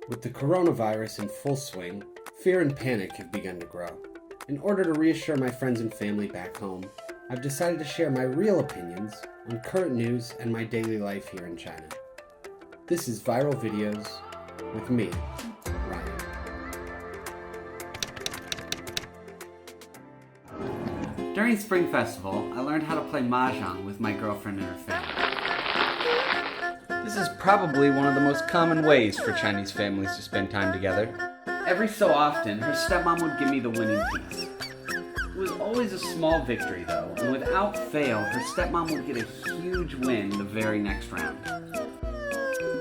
With the coronavirus in full swing, fear and panic have begun to grow. In order to reassure my friends and family back home, I've decided to share my real opinions on current news and my daily life here in China. This is Viral Videos with me, Ryan. During Spring Festival, I learned how to play mahjong with my girlfriend and her family. This is probably one of the most common ways for Chinese families to spend time together. Every so often, her stepmom would give me the winning piece. It was always a small victory though, and without fail, her stepmom would get a huge win the very next round.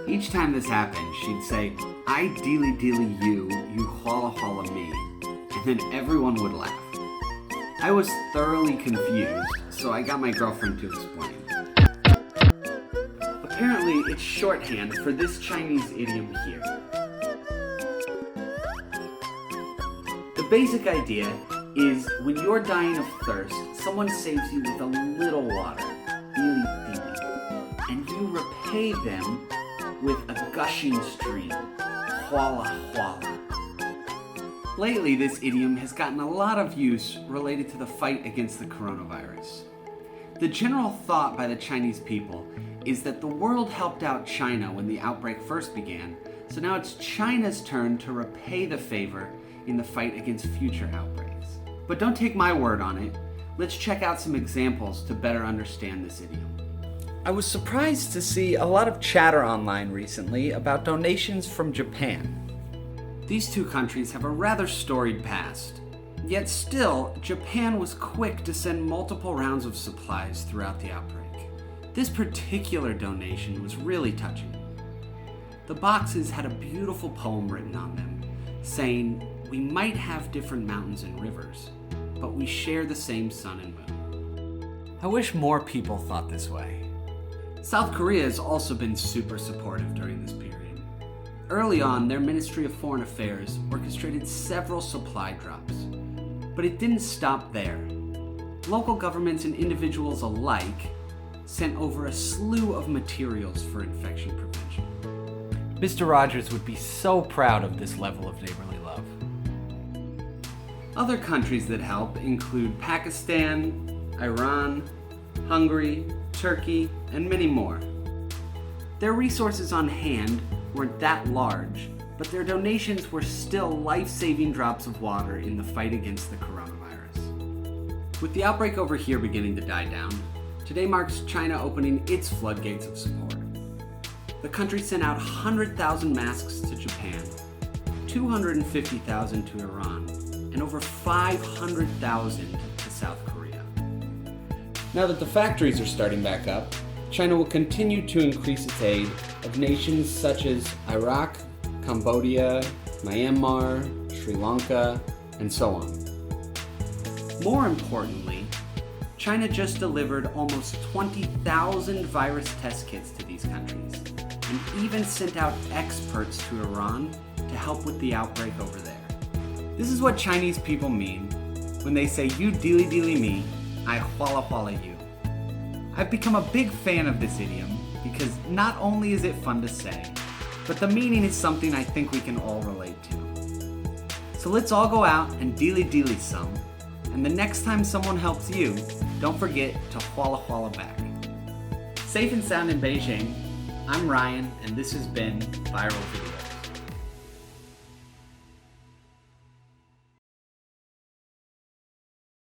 Each time this happened, she'd say, "I dealy dealy you, you huala huala me," and then everyone would laugh. I was thoroughly confused, so I got my girlfriend to explain. Apparently, it's shorthand for this Chinese idiom here. The basic idea is when you're dying of thirst, someone saves you with a little water, dealy dealy, and you repay them with a gushing stream, huala huala. Lately, this idiom has gotten a lot of use related to the fight against the coronavirus. The general thought by the Chinese people is that the world helped out China when the outbreak first began, so now it's China's turn to repay the favor in the fight against future outbreaks. But don't take my word on it. Let's check out some examples to better understand this idiom. I was surprised to see a lot of chatter online recently about donations from Japan. These two countries have a rather storied past. Yet still, Japan was quick to send multiple rounds of supplies throughout the outbreak. This particular donation was really touching. The boxes had a beautiful poem written on them, saying, "We might have different mountains and rivers, but we share the same sun and moon." I wish more people thought this way. South Korea has also been super supportive during this period. Early on, their Ministry of Foreign Affairs orchestrated several supply drops. But it didn't stop there. Local governments and individuals alike sent over a slew of materials for infection prevention. Mr. Rogers would be so proud of this level of neighborly love. Other countries that help include Pakistan, Iran, Hungary, Turkey, and many more. Their resources on hand weren't that large, but their donations were still life-saving drops of water in the fight against the coronavirus. With the outbreak over here beginning to die down, today marks China opening its floodgates of support. The country sent out 100,000 masks to Japan, 250,000 to Iran, and over 500,000 to South Korea. Now that the factories are starting back up, China will continue to increase its aid of nations such as Iraq, Cambodia, Myanmar, Sri Lanka, and so on. More importantly, China just delivered almost 20,000 virus test kits to these countries, and even sent out experts to Iran to help with the outbreak over there. This is what Chinese people mean when they say, "You dealy dealy me, I huala huala you." I've become a big fan of this idiom because not only is it fun to say, but the meaning is something I think we can all relate to. So let's all go out and dealy dealy some, and the next time someone helps you, don't forget to huala huala back. Safe and sound in Beijing, I'm Ryan, and this has been Viral Videos.